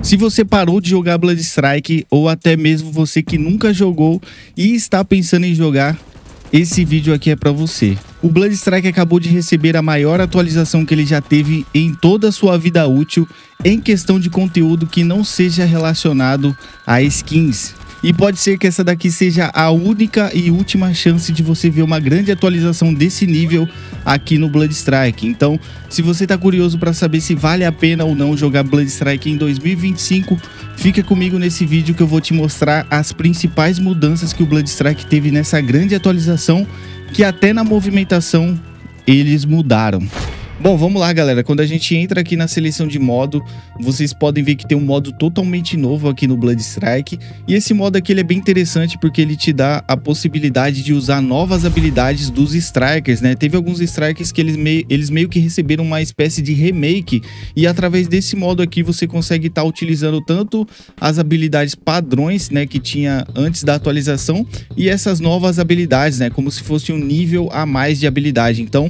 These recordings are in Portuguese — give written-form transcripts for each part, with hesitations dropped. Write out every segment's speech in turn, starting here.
Se você parou de jogar Blood Strike ou até mesmo você que nunca jogou e está pensando em jogar, esse vídeo aqui é para você. O Blood Strike acabou de receber a maior atualização que ele já teve em toda a sua vida útil em questão de conteúdo que não seja relacionado a skins. E pode ser que essa daqui seja a única e última chance de você ver uma grande atualização desse nível aqui no Blood Strike. Então, se você tá curioso para saber se vale a pena ou não jogar Blood Strike em 2025, fica comigo nesse vídeo que eu vou te mostrar as principais mudanças que o Blood Strike teve nessa grande atualização, que até na movimentação eles mudaram. Bom, vamos lá, galera. Quando a gente entra aqui na seleção de modo, vocês podem ver que tem um modo totalmente novo aqui no Blood Strike. E esse modo aqui ele é bem interessante porque ele te dá a possibilidade de usar novas habilidades dos Strikers, né? Teve alguns Strikers que eles meio que receberam uma espécie de remake. E através desse modo aqui você consegue estar utilizando tanto as habilidades padrões, né, que tinha antes da atualização, e essas novas habilidades, né, como se fosse um nível a mais de habilidade. Então,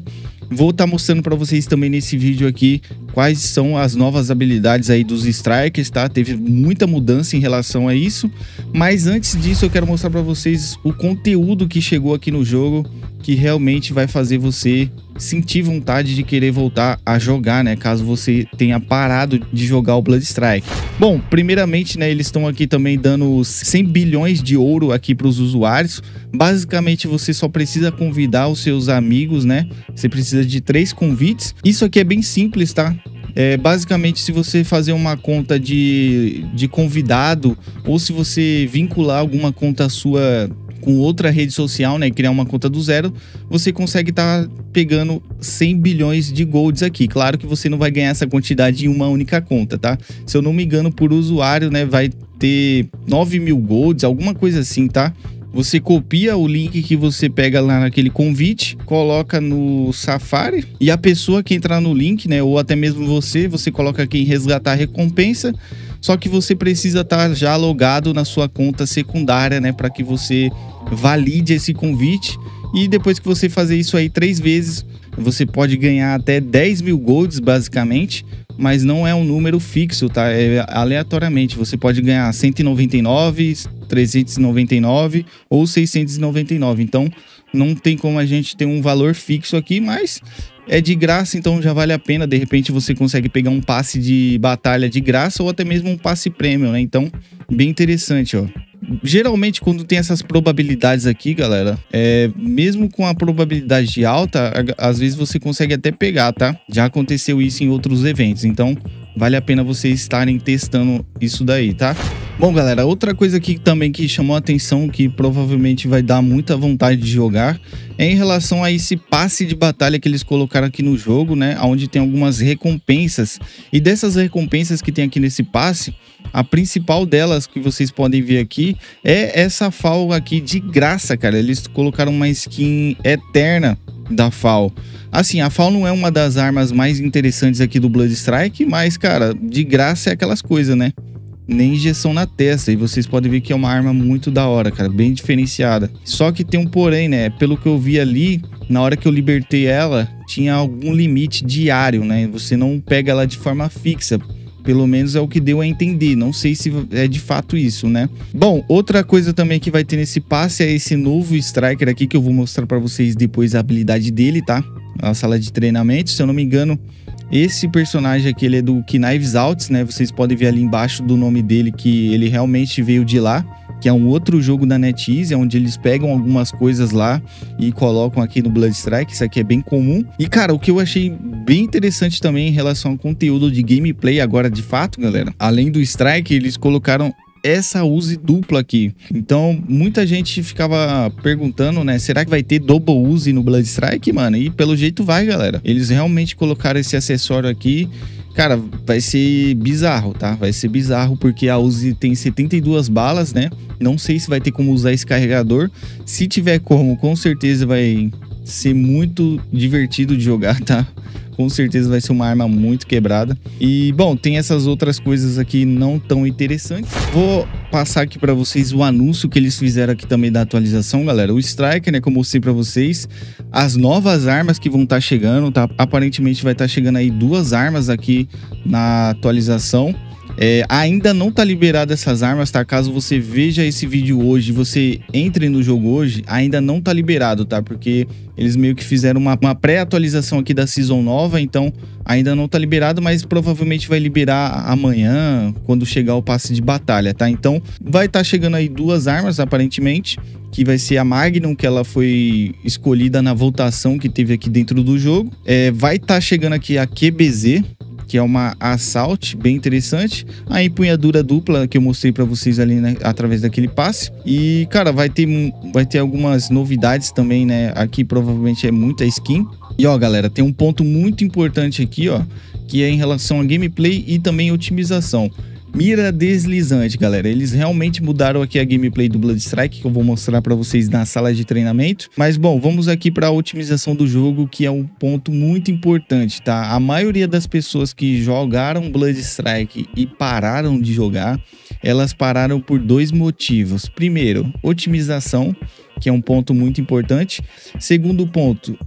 vou estar mostrando para vocês também nesse vídeo aqui quais são as novas habilidades aí dos Strikers, tá? Teve muita mudança em relação a isso, mas antes disso eu quero mostrar para vocês o conteúdo que chegou aqui no jogo, que realmente vai fazer você sentir vontade de querer voltar a jogar, né? Caso você tenha parado de jogar o Blood Strike. Bom, primeiramente, né, eles estão aqui também dando 100 bilhões de ouro aqui para os usuários. Basicamente, você só precisa convidar os seus amigos, né? Você precisa de 3 convites. Isso aqui é bem simples, tá? Basicamente, se você fazer uma conta de convidado, ou se você vincular alguma conta sua com outra rede social, né, criar uma conta do zero, você consegue estar pegando 100 bilhões de golds aqui. Claro que você não vai ganhar essa quantidade em uma única conta, tá? Se eu não me engano, por usuário, né, vai ter 9.000 golds, alguma coisa assim, tá? Você copia o link que você pega lá naquele convite, coloca no Safari, e a pessoa que entrar no link, né, ou até mesmo você coloca aqui em resgatar recompensa. Só que você precisa estar já logado na sua conta secundária, né, para que você valide esse convite. E depois que você fazer isso aí 3 vezes, você pode ganhar até 10.000 golds, basicamente. Mas não é um número fixo, tá? É aleatoriamente. Você pode ganhar 199, 399 ou 699. Então, não tem como a gente ter um valor fixo aqui, mas é de graça, então já vale a pena. De repente você consegue pegar um passe de batalha de graça ou até mesmo um passe premium, né? Então, bem interessante, ó. Geralmente, quando tem essas probabilidades aqui, galera, mesmo com a probabilidade alta, às vezes você consegue até pegar, tá? Já aconteceu isso em outros eventos, então vale a pena vocês estarem testando isso daí, tá? Bom, galera, outra coisa aqui também que chamou a atenção, que provavelmente vai dar muita vontade de jogar, é em relação a esse passe de batalha que eles colocaram aqui no jogo, né? Onde tem algumas recompensas. E dessas recompensas que tem aqui nesse passe, a principal delas que vocês podem ver aqui é essa FAL aqui de graça, cara. Eles colocaram uma skin eterna da FAL. Assim, a FAL não é uma das armas mais interessantes aqui do Blood Strike, mas, cara, de graça é aquelas coisas, né? Nem injeção na testa, e vocês podem ver que é uma arma muito da hora, cara, bem diferenciada. Só que tem um porém, né? Pelo que eu vi ali, na hora que eu libertei ela, tinha algum limite diário, né? Você não pega ela de forma fixa. Pelo menos é o que deu a entender. Não sei se é de fato isso, né? Bom, outra coisa também que vai ter nesse passe é esse novo Striker aqui, que eu vou mostrar pra vocês depois a habilidade dele, tá? A sala de treinamento, se eu não me engano, esse personagem aqui, ele é do Knives Out, né? Vocês podem ver ali embaixo do nome dele que ele realmente veio de lá, que é um outro jogo da NetEase, onde eles pegam algumas coisas lá e colocam aqui no Blood Strike. Isso aqui é bem comum. E, cara, o que eu achei bem interessante também em relação ao conteúdo de gameplay agora, de fato, galera, além do Strike, eles colocaram essa use dupla aqui. Então, muita gente ficava perguntando, né, será que vai ter double use no Blood Strike, mano? E pelo jeito vai, galera. Eles realmente colocaram esse acessório aqui. Cara, vai ser bizarro, tá? Vai ser bizarro porque a Uzi tem 72 balas, né? Não sei se vai ter como usar esse carregador. Se tiver como, com certeza vai ser muito divertido de jogar, tá? Com certeza vai ser uma arma muito quebrada. E, bom, tem essas outras coisas aqui não tão interessantes. Vou passar aqui para vocês o anúncio que eles fizeram aqui também da atualização, galera. O Striker, né, como eu mostrei para vocês, as novas armas que vão estar chegando, tá? Aparentemente vai estar chegando aí 2 armas aqui na atualização. Ainda não tá liberado essas armas, tá? Caso você veja esse vídeo hoje, você entre no jogo hoje, ainda não tá liberado, tá? Porque eles meio que fizeram uma pré-atualização aqui da Season nova, então ainda não tá liberado, mas provavelmente vai liberar amanhã, quando chegar o passe de batalha, tá? Então vai estar chegando aí 2 armas, aparentemente, que vai ser a Magnum, que ela foi escolhida na votação que teve aqui dentro do jogo. Vai estar chegando aqui a QBZ, que é uma Assault bem interessante. A empunhadura dupla que eu mostrei pra vocês ali, né, através daquele passe. E, cara, vai ter algumas novidades também, né? Aqui provavelmente é muita skin. E, ó, galera, tem um ponto muito importante aqui, ó, que é em relação a gameplay e também otimização. Mira deslizante, galera. Eles realmente mudaram aqui a gameplay do Blood Strike, que eu vou mostrar para vocês na sala de treinamento. Mas, bom, vamos aqui para a otimização do jogo, que é um ponto muito importante, tá? A maioria das pessoas que jogaram Blood Strike e pararam de jogar, elas pararam por 2 motivos. Primeiro, otimização, que é um ponto muito importante. Segundo ponto,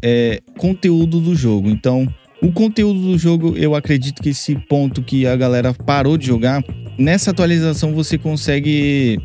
conteúdo do jogo. Então, o conteúdo do jogo, eu acredito que esse ponto que a galera parou de jogar, nessa atualização você consegue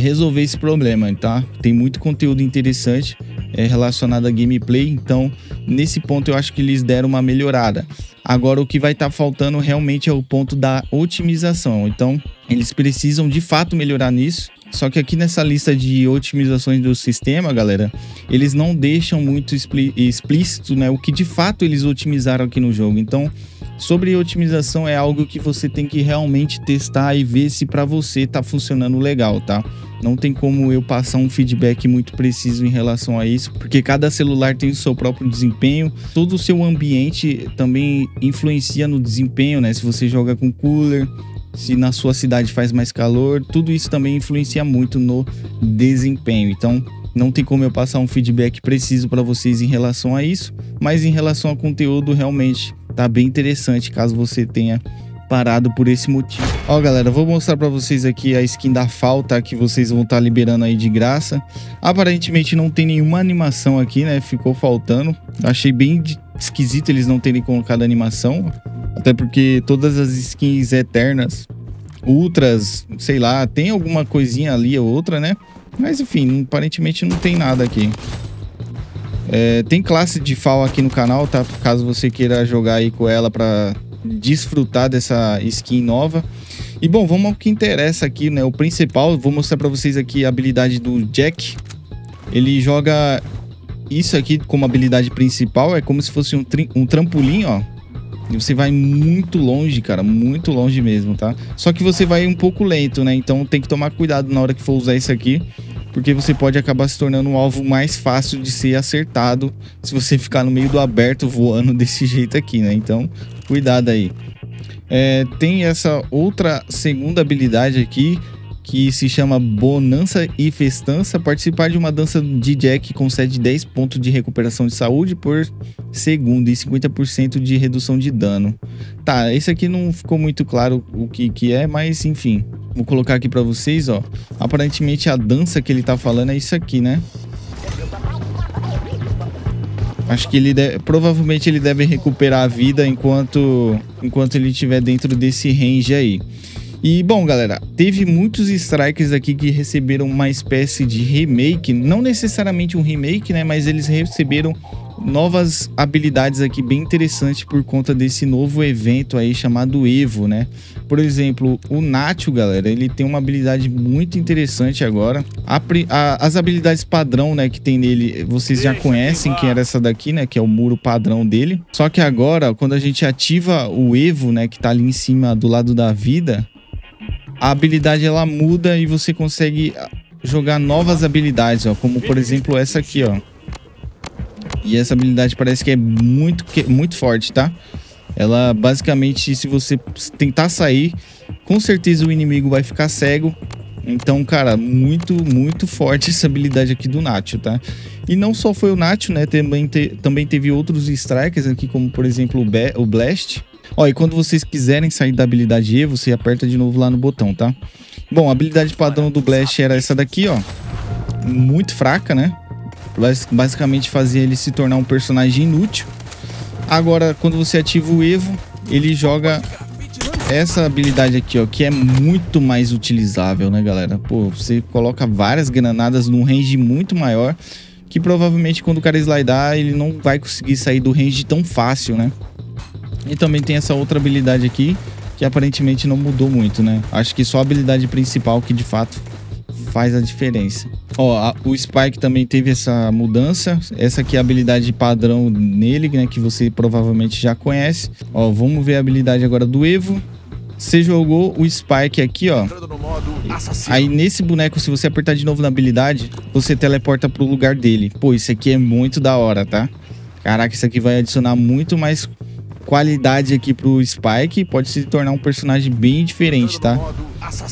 resolver esse problema, tá? Tem muito conteúdo interessante relacionado a gameplay, então nesse ponto eu acho que eles deram uma melhorada. Agora o que vai estar faltando realmente é o ponto da otimização, então eles precisam de fato melhorar nisso. Só que aqui nessa lista de otimizações do sistema, galera, eles não deixam muito explícito, né, o que de fato eles otimizaram aqui no jogo. Então, sobre otimização é algo que você tem que realmente testar e ver se para você tá funcionando legal, tá? Não tem como eu passar um feedback muito preciso em relação a isso, porque cada celular tem o seu próprio desempenho. Todo o seu ambiente também influencia no desempenho, né? Se você joga com cooler, se na sua cidade faz mais calor, tudo isso também influencia muito no desempenho. Então, não tem como eu passar um feedback preciso para vocês em relação a isso, mas em relação ao conteúdo, realmente tá bem interessante, caso você tenha parado por esse motivo. Ó, galera, vou mostrar para vocês aqui a skin da FAL, tá? Que vocês vão estar liberando aí de graça. Aparentemente não tem nenhuma animação aqui, né? Ficou faltando. Achei bem esquisito eles não terem colocado animação. Até porque todas as skins eternas, ultras, sei lá, tem alguma coisinha ali ou outra, né? Mas enfim, aparentemente não tem nada aqui. Tem classe de FAL aqui no canal, tá? Caso você queira jogar aí com ela pra desfrutar dessa skin nova. E bom, vamos ao que interessa aqui, né? O principal, vou mostrar pra vocês aqui a habilidade do Jack. Ele joga isso aqui como habilidade principal, é como se fosse um trampolim, ó. E você vai muito longe, cara, muito longe mesmo, tá? Só que você vai um pouco lento, né? Então tem que tomar cuidado na hora que for usar isso aqui, porque você pode acabar se tornando um alvo mais fácil de ser acertado se você ficar no meio do aberto voando desse jeito aqui, né? Então, cuidado aí. Tem essa outra segunda habilidade aqui, que se chama Bonança e Festança. Participar de uma dança de Jack concede 10 pontos de recuperação de saúde por segundo e 50% de redução de dano. Tá, esse aqui não ficou muito claro o que é, mas enfim. Vou colocar aqui pra vocês, ó. Aparentemente a dança que ele tá falando é isso aqui, né? Acho que provavelmente ele deve recuperar a vida enquanto ele estiver dentro desse range aí. E bom, galera, teve muitos strikers aqui que receberam uma espécie de remake, não necessariamente um remake, né, mas eles receberam novas habilidades aqui bem interessantes por conta desse novo evento aí chamado Evo, né? Por exemplo, o Nacho, galera, ele tem uma habilidade muito interessante agora. As habilidades padrão, né, que tem nele, vocês já conhecem, que era essa daqui, né, que é o muro padrão dele. Só que agora, quando a gente ativa o Evo, né, que tá ali em cima do lado da vida, a habilidade ela muda e você consegue jogar novas habilidades, ó, como por exemplo essa aqui, ó. E essa habilidade parece que é muito forte, tá? Ela basicamente, se você tentar sair, com certeza o inimigo vai ficar cego. Então, cara, muito forte essa habilidade aqui do Nacho, tá? E não só foi o Nacho, né? Também teve outros strikers aqui, como por exemplo o Blast. Ó, e quando vocês quiserem sair da habilidade E, você aperta de novo lá no botão, tá? Bom, a habilidade padrão do Blast era essa daqui, ó. Muito fraca, né? Basicamente fazia ele se tornar um personagem inútil. Agora, quando você ativa o Evo, ele joga essa habilidade aqui, ó, que é muito mais utilizável, né, galera? Pô, você coloca várias granadas num range muito maior, que provavelmente quando o cara slidar, ele não vai conseguir sair do range tão fácil, né? E também tem essa outra habilidade aqui, que aparentemente não mudou muito, né? Acho que só a habilidade principal que de fato faz a diferença. Ó, o Spike também teve essa mudança. Essa aqui é a habilidade padrão nele, né? Que você provavelmente já conhece. Ó, vamos ver a habilidade agora do Evo. Você jogou o Spike aqui, ó. Aí nesse boneco, se você apertar de novo na habilidade, você teleporta pro lugar dele. Pô, isso aqui é muito da hora, tá? Caraca, isso aqui vai adicionar muito mais qualidade aqui pro Spike. Pode se tornar um personagem bem diferente, tá?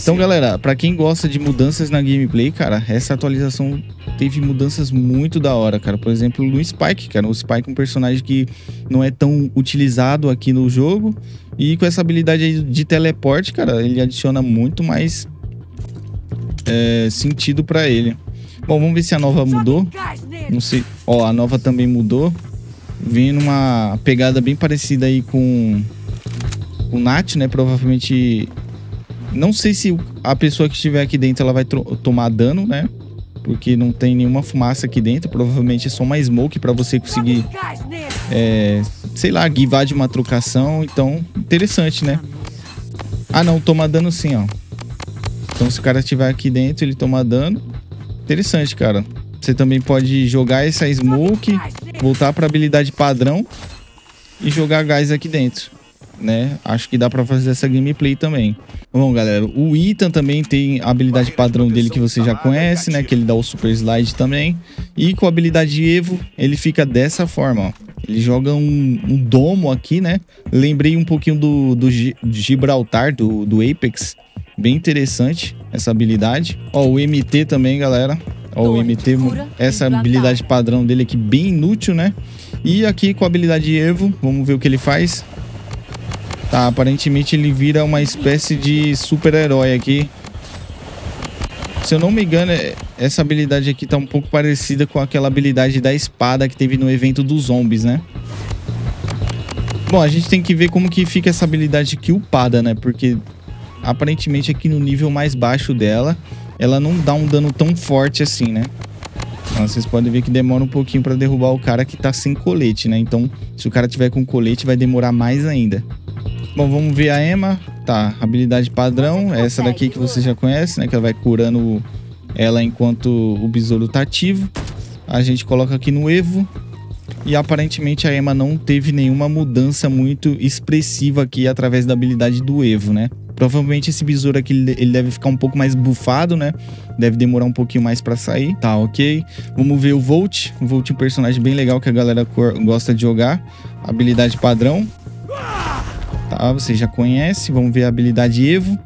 Então, galera, pra quem gosta de mudanças na gameplay, cara, essa atualização teve mudanças muito da hora, cara. Por exemplo, no Spike, cara. O Spike é um personagem que não é tão utilizado aqui no jogo. E com essa habilidade aí de teleporte, cara, ele adiciona muito mais sentido pra ele. Bom, vamos ver se a nova mudou. Não sei. Ó, a nova também mudou. Vem numa pegada bem parecida aí com o Nat, né? Provavelmente... Não sei se a pessoa que estiver aqui dentro ela vai tomar dano, né? Porque não tem nenhuma fumaça aqui dentro. Provavelmente é só uma smoke pra você conseguir... sei lá, guivar de uma trocação. Então, interessante, né? Ah, não, toma dano sim, ó. Então, se o cara estiver aqui dentro, ele toma dano. Interessante, cara. Você também pode jogar essa smoke, voltar para habilidade padrão e jogar gás aqui dentro, né? Acho que dá para fazer essa gameplay também. Bom, galera, o Ethan também tem a habilidade padrão dele que você já conhece, né? Que ele dá o super slide também. E com a habilidade Evo, ele fica dessa forma, ó. Ele joga um domo aqui, né? Lembrei um pouquinho do Gibraltar, do Apex. Bem interessante essa habilidade. Ó, o MT também, galera. Ó, o MT, essa habilidade padrão dele aqui, bem inútil, né? E aqui com a habilidade Evo, vamos ver o que ele faz. Tá, aparentemente ele vira uma espécie de super-herói aqui. Se eu não me engano, essa habilidade aqui tá um pouco parecida com aquela habilidade da espada que teve no evento dos zombies, né? Bom, a gente tem que ver como que fica essa habilidade aqui upada, né? Porque aparentemente aqui no nível mais baixo dela, ela não dá um dano tão forte assim, né? Então, vocês podem ver que demora um pouquinho pra derrubar o cara que tá sem colete, né? Então, se o cara tiver com colete, vai demorar mais ainda. Bom, vamos ver a Emma. Tá, habilidade padrão. Essa daqui que você já conhece, né? Que ela vai curando ela enquanto o besouro tá ativo. A gente coloca aqui no Evo. E aparentemente a Emma não teve nenhuma mudança muito expressiva aqui através da habilidade do Evo, né? Provavelmente esse besouro aqui, ele deve ficar um pouco mais bufado, né? Deve demorar um pouquinho mais pra sair. Tá, ok. Vamos ver o Volt. O Volt é um personagem bem legal que a galera gosta de jogar. Habilidade padrão. Tá, você já conhece. Vamos ver a habilidade Evo.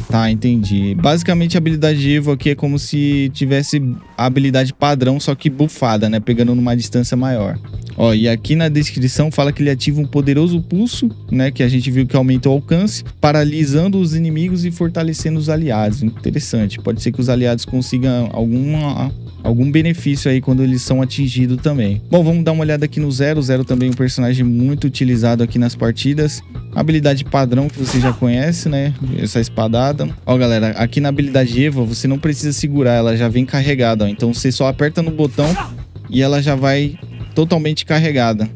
Tá, entendi. Basicamente a habilidade Evo aqui é como se tivesse a habilidade padrão, só que bufada, né? Pegando numa distância maior. Ó, e aqui na descrição fala que ele ativa um poderoso pulso, né? Que a gente viu que aumenta o alcance, paralisando os inimigos e fortalecendo os aliados. Interessante. Pode ser que os aliados consigam algum benefício aí quando eles são atingidos também. Bom, vamos dar uma olhada aqui no Zero. O Zero também é um personagem muito utilizado aqui nas partidas. Habilidade padrão que você já conhece, né? Essa espadada. Ó, galera, aqui na habilidade Evo, você não precisa segurar, ela já vem carregada, ó. Então você só aperta no botão e ela já vai totalmente carregada.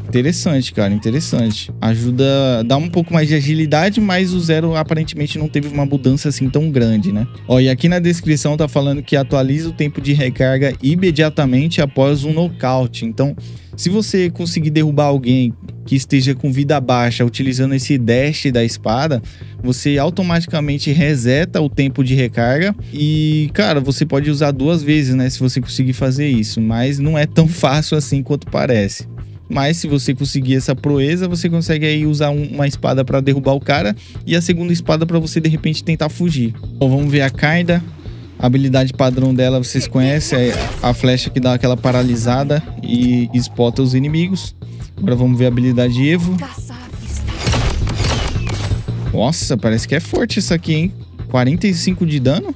Interessante, cara, interessante. Ajuda, dá um pouco mais de agilidade, mas o Zero aparentemente não teve uma mudança assim tão grande, né? Ó, e aqui na descrição tá falando que atualiza o tempo de recarga imediatamente após um nocaute. Então, se você conseguir derrubar alguém que esteja com vida baixa utilizando esse dash da espada, você automaticamente reseta o tempo de recarga e, cara, você pode usar 2 vezes, né, se você conseguir fazer isso, mas não é tão fácil assim quanto parece. Mas se você conseguir essa proeza, você consegue aí usar uma espada para derrubar o cara e a segunda espada para você de repente tentar fugir. Bom, vamos ver a Kaida. A habilidade padrão dela vocês conhecem, é a flecha que dá aquela paralisada e espota os inimigos. Agora vamos ver a habilidade Evo. Nossa, parece que é forte isso aqui, hein? 45 de dano.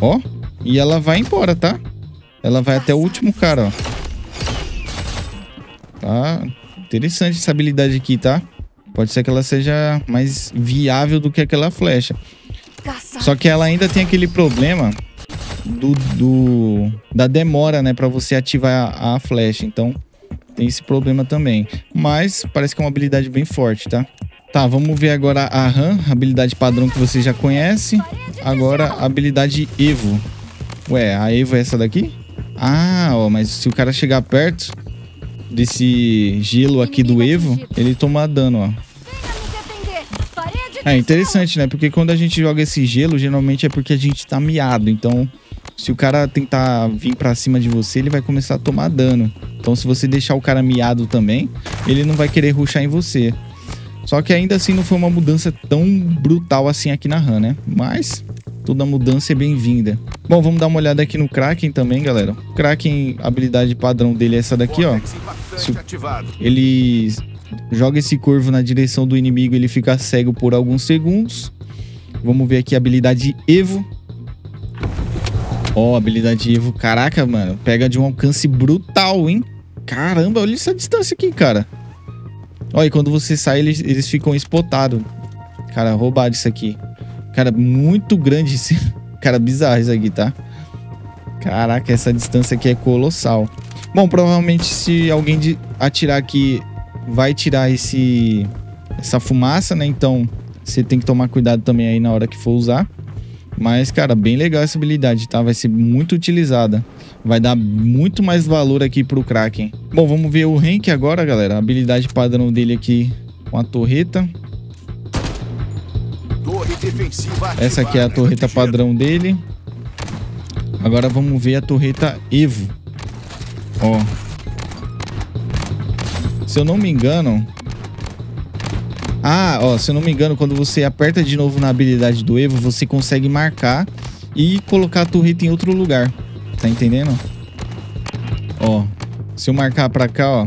Ó, e ela vai embora, tá? Ela vai até o último cara, ó. Tá interessante essa habilidade aqui, tá? Pode ser que ela seja mais viável do que aquela flecha. Só que ela ainda tem aquele problema da demora, né? Pra você ativar a flecha. Então, tem esse problema também. Mas parece que é uma habilidade bem forte, tá? Tá, vamos ver agora a RAM, habilidade padrão que você já conhece. Agora, a habilidade Evo. Ué, a Evo é essa daqui? Ah, ó, mas se o cara chegar perto desse gelo aqui do Evo, ele toma dano, ó. É interessante, né? Porque quando a gente joga esse gelo, geralmente é porque a gente tá miado. Então, se o cara tentar vir pra cima de você, ele vai começar a tomar dano. Então, se você deixar o cara miado também, ele não vai querer rushar em você. Só que ainda assim não foi uma mudança tão brutal assim aqui na RAM, né? Mas toda mudança é bem-vinda. Bom, vamos dar uma olhada aqui no Kraken também, galera. O Kraken, a habilidade padrão dele é essa daqui, ó. Ele joga esse corvo na direção do inimigo, ele fica cego por alguns segundos. Vamos ver aqui a habilidade Evo. Ó, habilidade Evo. Caraca, mano. Pega de um alcance brutal, hein? Caramba, olha essa distância aqui, cara. Olha, e quando você sai, eles ficam espotados. Cara, roubado isso aqui. Cara, muito grande. Cara, bizarro isso aqui, tá? Caraca, essa distância aqui é colossal. Bom, provavelmente se alguém atirar aqui, vai tirar essa fumaça, né? Então, você tem que tomar cuidado também aí na hora que for usar. Mas, cara, bem legal essa habilidade, tá? Vai ser muito utilizada. Vai dar muito mais valor aqui pro Kraken. Bom, vamos ver o rank agora, galera. A habilidade padrão dele aqui com a torreta. Essa aqui é a torreta padrão dele. Agora vamos ver a torreta Evo. Ó. Se eu não me engano... Ah, ó, se eu não me engano, quando você aperta de novo na habilidade do Evo, você consegue marcar e colocar a torreta em outro lugar. Tá entendendo? Ó, se eu marcar pra cá, ó.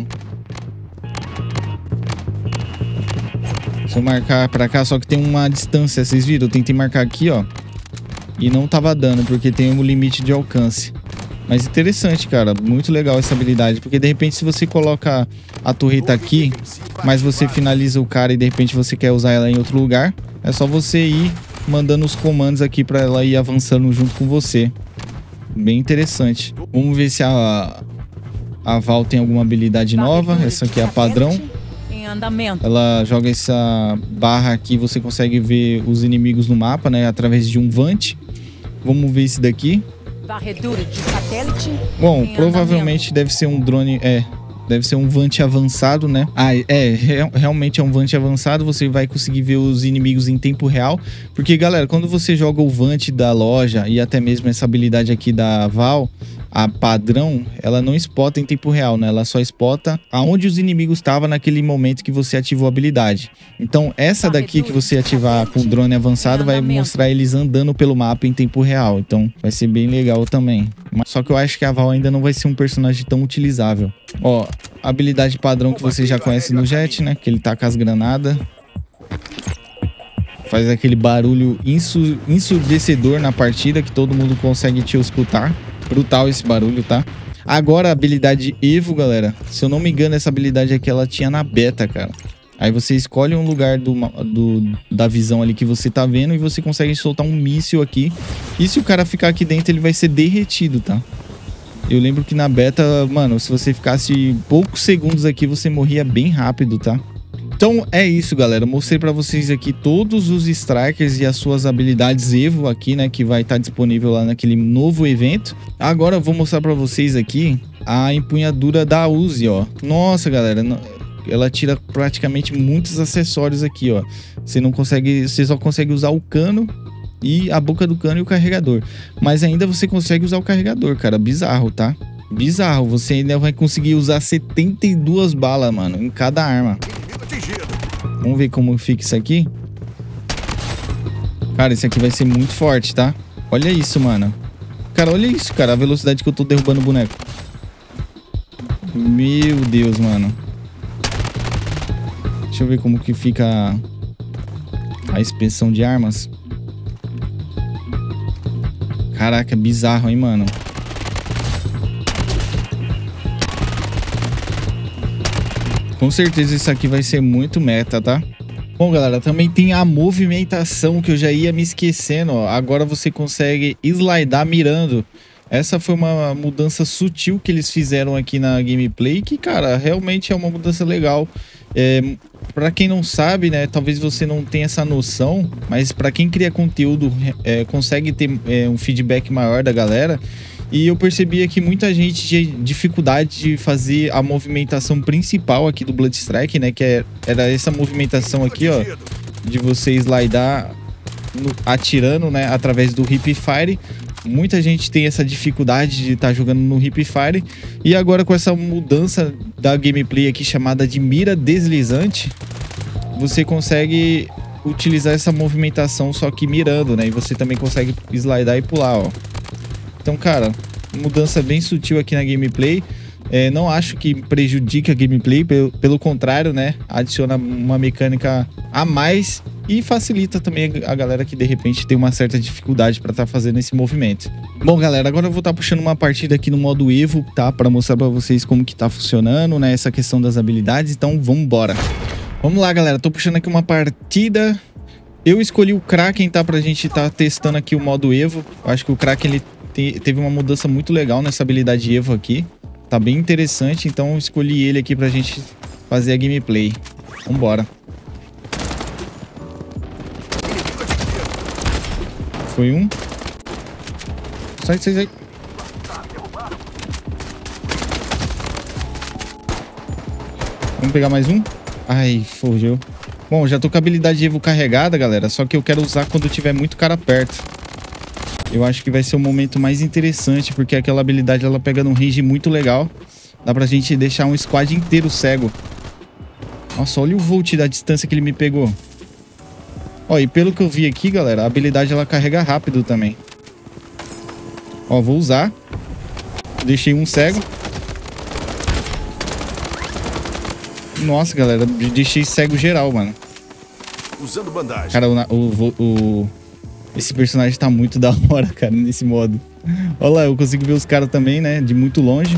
Se eu marcar pra cá, só que tem uma distância, vocês viram? Eu tentei marcar aqui, ó. E não tava dando, porque tem um limite de alcance. Mas interessante, cara. Muito legal essa habilidade. Porque de repente se você coloca a torreta aqui, mas você finaliza o cara e de repente você quer usar ela em outro lugar, é só você ir mandando os comandos aqui pra ela ir avançando junto com você. Bem interessante. Vamos ver se a Val tem alguma habilidade nova. Essa aqui é a padrão. Ela joga essa barra aqui, você consegue ver os inimigos no mapa, né? Através de um Vant. Vamos ver esse daqui. Varredura de satélite. Bom, provavelmente deve ser um drone... Deve ser um Vant avançado, né? Realmente é um Vant avançado. Você vai conseguir ver os inimigos em tempo real. Porque, galera, quando você joga o Vant da loja e até mesmo essa habilidade aqui da Val, a padrão, ela não spota em tempo real, né? Ela só spota aonde os inimigos estavam naquele momento que você ativou a habilidade. Então, essa daqui que você ativar com o drone avançado vai mostrar eles andando pelo mapa em tempo real. Então, vai ser bem legal também. Só que eu acho que a Val ainda não vai ser um personagem tão utilizável. Ó, a habilidade padrão que você já conhece no Jet, né? Que ele taca as granadas. Faz aquele barulho ensurdecedor na partida que todo mundo consegue te escutar. Brutal esse barulho, tá? Agora a habilidade Evo, galera. Se eu não me engano, essa habilidade aqui ela tinha na beta, cara. Aí você escolhe um lugar da visão ali que você tá vendo e você consegue soltar um míssil aqui. E se o cara ficar aqui dentro, ele vai ser derretido, tá? Eu lembro que na beta, mano, se você ficasse poucos segundos aqui, você morria bem rápido, tá? Então é isso, galera. Eu mostrei pra vocês aqui todos os strikers e as suas habilidades Evo aqui, né? Que vai estar disponível lá naquele novo evento. Agora eu vou mostrar pra vocês aqui a empunhadura da Uzi, ó. Nossa, galera, ela tira praticamente muitos acessórios aqui, ó. Você só consegue usar o cano e a boca do cano e o carregador. Mas ainda você consegue usar o carregador, cara. Bizarro, tá? Bizarro. Você ainda vai conseguir usar 72 balas, mano, em cada arma. Vamos ver como fica isso aqui. Cara, esse aqui vai ser muito forte, tá? Olha isso, mano. Cara, olha isso, cara. A velocidade que eu tô derrubando o boneco. Meu Deus, mano. Deixa eu ver como que fica a inspeção de armas. Caraca, bizarro, hein, mano. Com certeza isso aqui vai ser muito meta, tá? Bom, galera, também tem a movimentação que eu já ia me esquecendo, ó. Agora você consegue slidar mirando. Essa foi uma mudança sutil que eles fizeram aqui na gameplay, que, cara, realmente é uma mudança legal. Pra quem não sabe, né, talvez você não tenha essa noção, mas pra quem cria conteúdo, consegue ter um feedback maior da galera. E eu percebia que muita gente tinha dificuldade de fazer a movimentação principal aqui do Bloodstrike, né? Que era essa movimentação aqui, ó, de você slidar atirando, né, através do Hip Fire. Muita gente tem essa dificuldade de estar jogando no Hip Fire. E agora com essa mudança da gameplay aqui chamada de mira deslizante, você consegue utilizar essa movimentação só que mirando, né? E você também consegue slidar e pular, ó. Então, cara, mudança bem sutil aqui na gameplay. Não acho que prejudica a gameplay, pelo contrário, né? Adiciona uma mecânica a mais e facilita também a galera que de repente tem uma certa dificuldade para estar fazendo esse movimento. Bom, galera, agora eu vou estar puxando uma partida aqui no modo Evo, tá? Para mostrar para vocês como que tá funcionando, né? Essa questão das habilidades. Então, vamos embora. Vamos lá, galera. Tô puxando aqui uma partida. Eu escolhi o Kraken, tá? Pra gente estar testando aqui o modo Evo. Eu acho que o Kraken, ele teve uma mudança muito legal nessa habilidade Evo aqui. Tá bem interessante, então eu escolhi ele aqui pra gente fazer a gameplay. Vambora. Foi um. Sai, sai, sai. Vamos pegar mais um. Ai, fugiu. Bom, já tô com a habilidade Evo carregada, galera. Só que eu quero usar quando tiver muito cara perto. Eu acho que vai ser o momento mais interessante, porque aquela habilidade ela pega num range muito legal. Dá pra gente deixar um squad inteiro cego. Nossa, olha o volt da distância que ele me pegou. Ó, e pelo que eu vi aqui, galera, a habilidade ela carrega rápido também. Ó, vou usar. Deixei um cego. Nossa, galera, deixei cego geral, mano. Usando bandagem. Cara, esse personagem tá muito da hora, cara, nesse modo. Olha lá, eu consigo ver os caras também, né, de muito longe.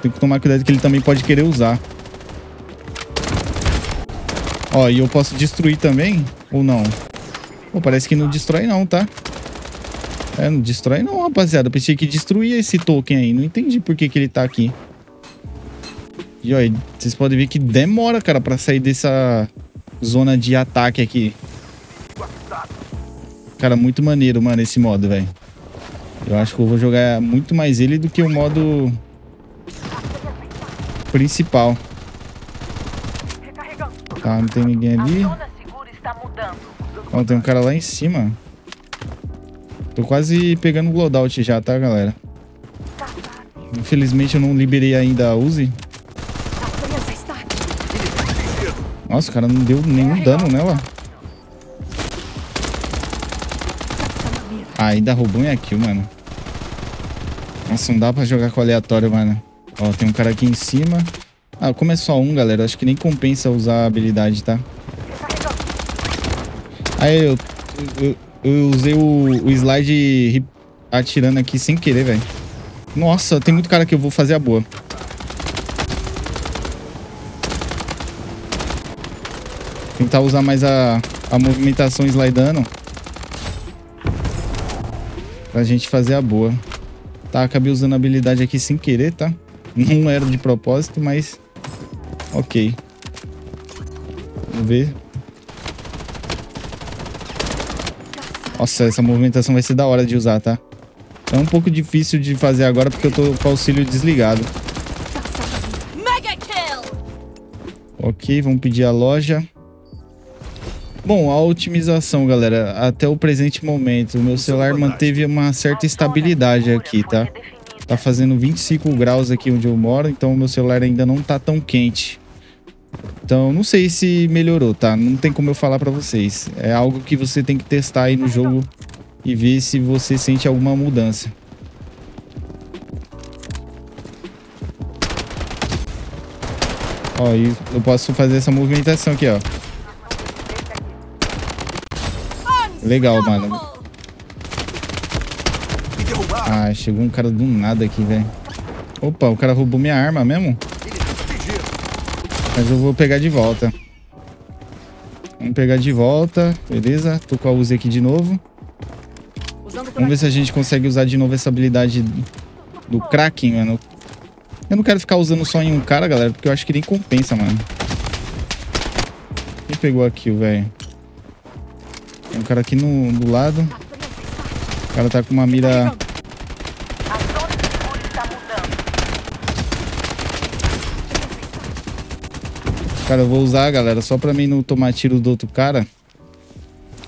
Tem que tomar cuidado que ele também pode querer usar. Ó, e eu posso destruir também, ou não? Pô, parece que não destrói não, tá? Não destrói não, rapaziada. Eu pensei que destruía esse token aí. Não entendi por que ele tá aqui. E ó, vocês podem ver que demora, cara, pra sair dessa zona de ataque aqui. Cara, muito maneiro, mano, esse modo, velho. Eu acho que eu vou jogar muito mais ele do que o modo principal. Tá, não tem ninguém ali. Ó, tem um cara lá em cima. Tô quase pegando o loadout já, tá, galera? Infelizmente eu não liberei ainda a Uzi. Nossa, o cara não deu nenhum dano nela. Ah, ainda roubou um kill, mano. Nossa, não dá pra jogar com aleatório, mano. Ó, tem um cara aqui em cima. Ah, como é só um, galera, acho que nem compensa usar a habilidade, tá? Aí, eu usei o slide atirando aqui sem querer, velho. Nossa, tem muito cara aqui, eu vou fazer a boa. Tentar usar mais a movimentação slidando. Pra gente fazer a boa. Tá, acabei usando a habilidade aqui sem querer, tá? Não era de propósito, mas... ok. Vamos ver. Nossa, essa movimentação vai ser da hora de usar, tá? É um pouco difícil de fazer agora porque eu tô com o auxílio desligado. Ok, vamos pedir a loja. Bom, a otimização, galera, até o presente momento, o meu celular manteve uma certa estabilidade aqui, tá? Tá fazendo 25 graus aqui onde eu moro, então o meu celular ainda não tá tão quente. Então, não sei se melhorou, tá? Não tem como eu falar pra vocês. É algo que você tem que testar aí no jogo e ver se você sente alguma mudança. Ó, e eu posso fazer essa movimentação aqui, ó. Legal, mano. Ah, chegou um cara do nada aqui, velho. Opa, o cara roubou minha arma mesmo? Mas eu vou pegar de volta. Vamos pegar de volta. Beleza. Tô com a Uzi aqui de novo. Vamos ver se a gente consegue usar de novo essa habilidade do Kraken, mano. Eu não quero ficar usando só em um cara, galera, porque eu acho que nem compensa, mano. Quem pegou aqui, velho? Tem um cara aqui do lado. O cara tá com uma mira... Cara, eu vou usar, galera, só pra mim não tomar tiro do outro cara.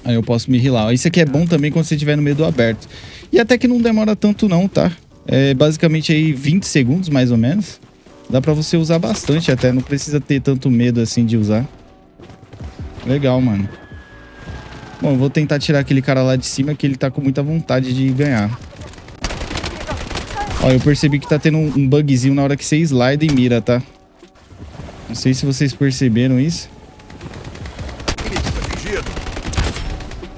Aí eu posso me healar. Isso aqui é bom também quando você estiver no meio do aberto. E até que não demora tanto não, tá? É basicamente aí 20 segundos, mais ou menos. Dá pra você usar bastante até. Não precisa ter tanto medo assim de usar. Legal, mano. Bom, eu vou tentar tirar aquele cara lá de cima que ele tá com muita vontade de ganhar. Ó, eu percebi que tá tendo um bugzinho na hora que você slide e mira, tá? Não sei se vocês perceberam isso.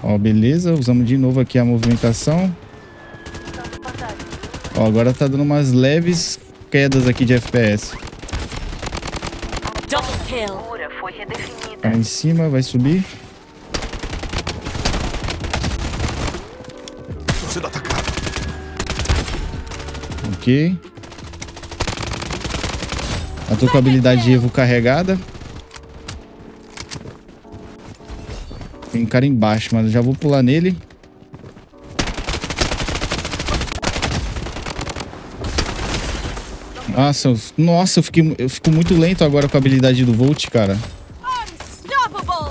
Ó, beleza. Usamos de novo aqui a movimentação. Ó, agora tá dando umas leves quedas aqui de FPS. Tá em cima, vai subir. Ok. Eu tô com a habilidade de Evo carregada. Tem um cara embaixo, mas eu já vou pular nele. Nossa, eu fico muito lento agora com a habilidade do Volt, cara.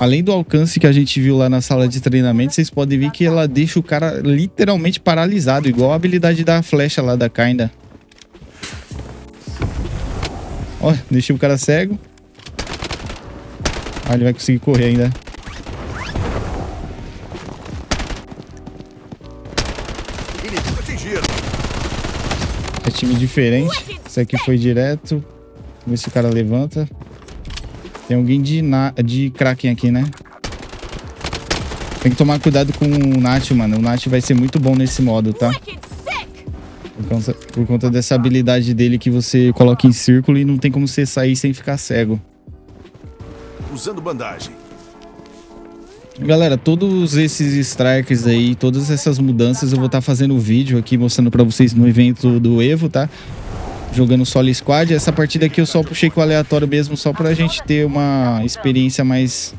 Além do alcance que a gente viu lá na sala de treinamento, vocês podem ver que ela deixa o cara literalmente paralisado, igual a habilidade da flecha lá da Kinda. Ó, deixei o cara cego. Ah, ele vai conseguir correr ainda. É time diferente. Esse aqui foi direto. Vamos ver se o cara levanta. Tem alguém de Kraken aqui, né? Tem que tomar cuidado com o Nath, mano. O Nath vai ser muito bom nesse modo, tá? Por conta dessa habilidade dele que você coloca em círculo e não tem como você sair sem ficar cego. Usando bandagem. Galera, todos esses strikers aí, todas essas mudanças eu vou estar fazendo um vídeo aqui mostrando pra vocês no evento do Evo, tá? Jogando solo squad. Essa partida aqui eu só puxei com o aleatório mesmo, só pra gente ter uma experiência mais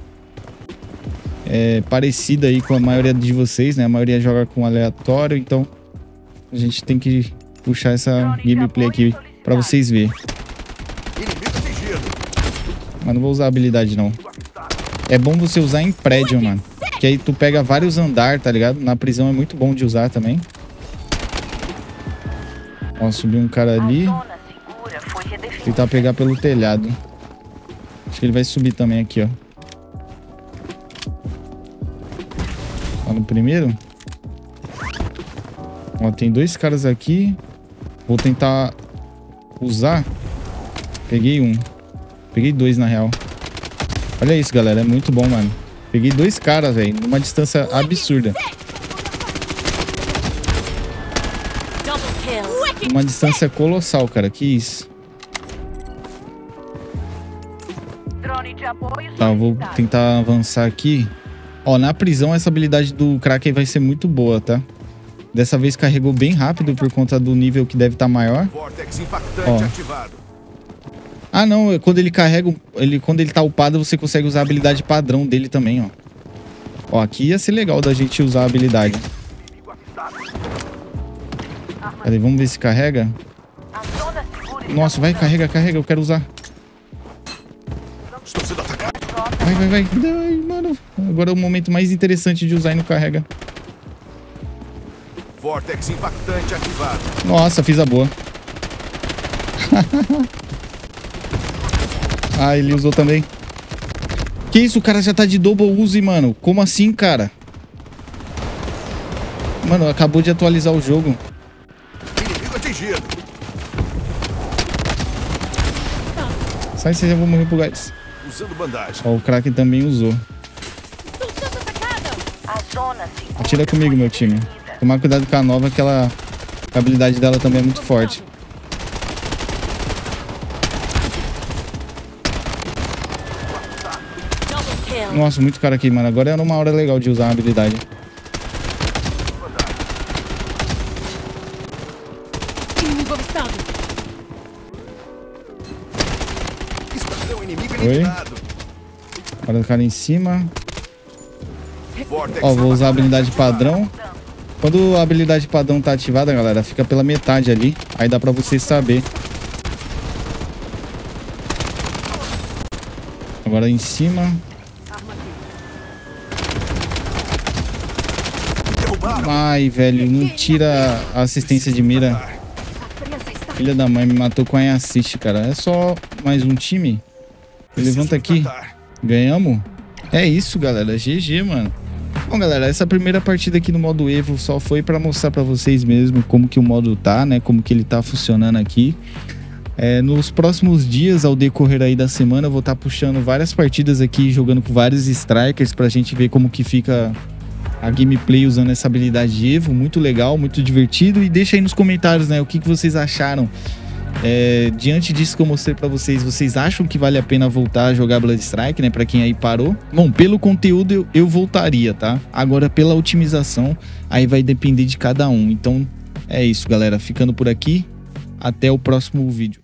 parecida aí com a maioria de vocês, né? A maioria joga com aleatório, então a gente tem que puxar essa gameplay aqui pra vocês verem. Mas não vou usar a habilidade, não. É bom você usar em prédio, mano. Que aí tu pega vários andares, tá ligado? Na prisão é muito bom de usar também. Ó, subiu um cara ali. Tentar pegar pelo telhado. Acho que ele vai subir também aqui, ó. Ó, no primeiro. Ó, tem dois caras aqui. Vou tentar usar. Peguei um. Peguei dois, na real. Olha isso, galera. É muito bom, mano. Peguei dois caras, velho. Numa distância absurda. Uma distância colossal, cara. Que isso. Tá, vou tentar avançar aqui. Ó, na prisão essa habilidade do Kraken vai ser muito boa, tá? Dessa vez carregou bem rápido por conta do nível que deve estar maior. Ó. Ah, não. Quando ele carrega... Quando ele tá upado, você consegue usar a habilidade padrão dele também, ó. Ó, aqui ia ser legal da gente usar a habilidade. Cadê? Vamos ver se carrega. Nossa, vai, carrega, carrega. Eu quero usar. Vai. Ai, mano. Agora é o momento mais interessante de usar e não carrega. Vortex impactante ativado. Nossa, fiz a boa. Ah, ele usou também. Que isso? O cara já tá de double use, mano. Como assim, cara? Mano, acabou de atualizar o jogo. Inimigo atingido. Sai, você já vou morrer pro gás. Usando bandagem. Ó, o Kraken também usou. Atira comigo, meu time. Tomar cuidado com a nova, que ela... A habilidade dela também é muito forte. Nossa, muito cara aqui, mano. Agora era uma hora legal de usar a habilidade. Inimigo avistado. Esquadrão inimigo Oi. eliminado. Agora o cara em cima. Vortex Ó, vou usar a habilidade ativado. padrão. Quando a habilidade padrão tá ativada, galera, fica pela metade ali. Aí dá pra vocês saber. Agora em cima. Arma aqui. Derrubaram. Ai, velho, não tira a assistência de mira. A presa está. Filha da mãe, me matou com a assist, cara. É só mais um time. Levanta aqui. Ganhamos? É isso, galera. GG, mano. Bom, galera, essa primeira partida aqui no modo Evo só foi pra mostrar pra vocês mesmo como que o modo tá, né? Como que ele tá funcionando aqui. Nos próximos dias, ao decorrer aí da semana, eu vou estar puxando várias partidas aqui, jogando com vários strikers pra gente ver como que fica a gameplay usando essa habilidade de Evo. Muito legal, muito divertido. E deixa aí nos comentários, né, o que vocês acharam. Diante disso que eu mostrei pra vocês, vocês acham que vale a pena voltar a jogar Blood Strike, né? Pra quem aí parou. Bom, pelo conteúdo eu voltaria, tá? Agora pela otimização, aí vai depender de cada um. Então é isso, galera. Ficando por aqui. Até o próximo vídeo.